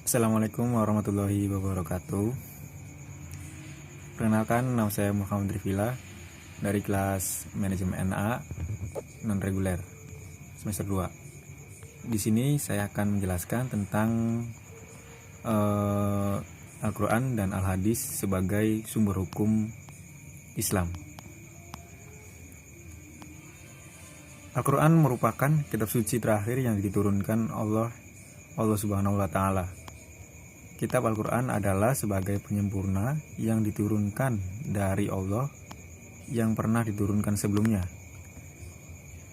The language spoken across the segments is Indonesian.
Assalamualaikum warahmatullahi wabarakatuh. Perkenalkan, nama saya Muhammad Rifila dari kelas Manajemen NA non reguler semester 2. Di sini saya akan menjelaskan tentang Al-Quran dan Al-Hadis sebagai sumber hukum Islam. Al-Quran merupakan kitab suci terakhir yang diturunkan Allah Subhanahu wa Ta'ala. Kitab Al-Quran adalah sebagai penyempurna yang diturunkan dari Allah yang pernah diturunkan sebelumnya.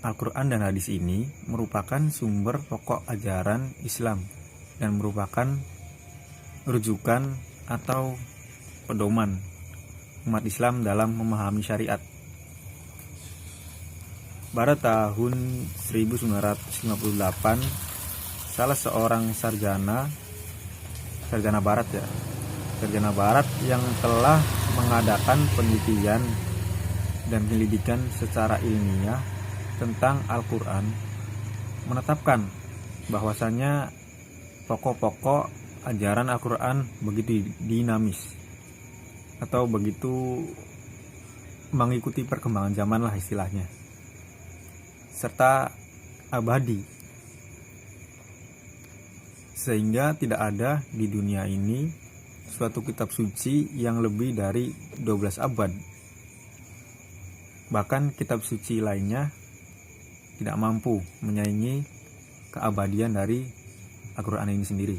Al-Quran dan hadis ini merupakan sumber pokok ajaran Islam dan merupakan rujukan atau pedoman umat Islam dalam memahami syariat. Pada tahun 1958, salah seorang sarjana barat yang telah mengadakan penelitian dan penyelidikan secara ilmiah tentang Al-Quran menetapkan bahwasannya pokok-pokok ajaran Al-Quran begitu dinamis atau begitu mengikuti perkembangan zaman lah istilahnya, serta abadi, sehingga tidak ada di dunia ini suatu kitab suci yang lebih dari 12 abad. Bahkan kitab suci lainnya tidak mampu menyaingi keabadian dari Al-Quran ini sendiri.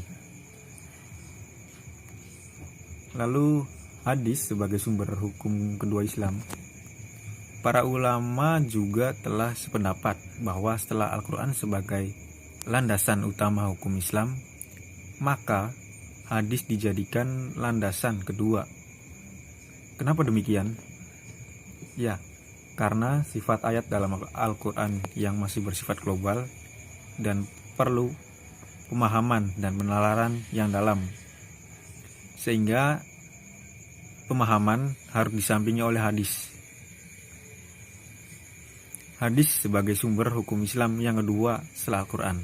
Lalu hadis sebagai sumber hukum kedua Islam. Para ulama juga telah sependapat bahwa setelah Al-Quran sebagai landasan utama hukum Islam, maka hadis dijadikan landasan kedua. Kenapa demikian? Ya, karena sifat ayat dalam Al-Quran yang masih bersifat global dan perlu pemahaman dan penalaran yang dalam, sehingga pemahaman harus disampingi oleh hadis. Hadis sebagai sumber hukum Islam yang kedua setelah Al-Quran.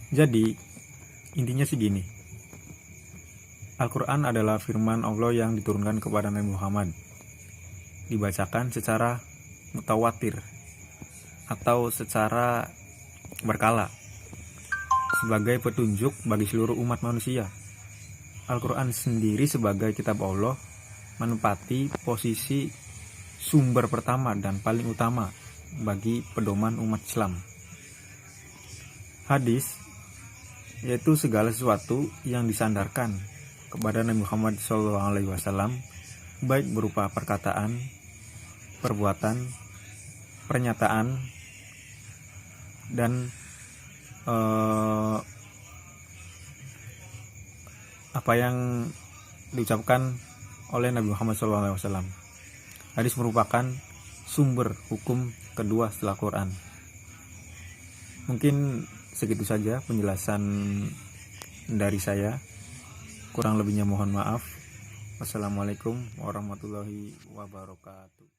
Jadi, intinya sih gini. Al-Quran adalah firman Allah yang diturunkan kepada Nabi Muhammad. Dibacakan secara mutawatir atau secara berkala sebagai petunjuk bagi seluruh umat manusia. Al-Quran sendiri sebagai kitab Allah menempati posisi sumber pertama dan paling utama bagi pedoman umat Islam. Hadis yaitu segala sesuatu yang disandarkan kepada Nabi Muhammad SAW, baik berupa perkataan, perbuatan, pernyataan, dan apa yang diucapkan oleh Nabi Muhammad SAW. Hadis merupakan sumber hukum kedua setelah Quran. Mungkin segitu saja penjelasan dari saya. Kurang lebihnya mohon maaf. Wassalamualaikum warahmatullahi wabarakatuh.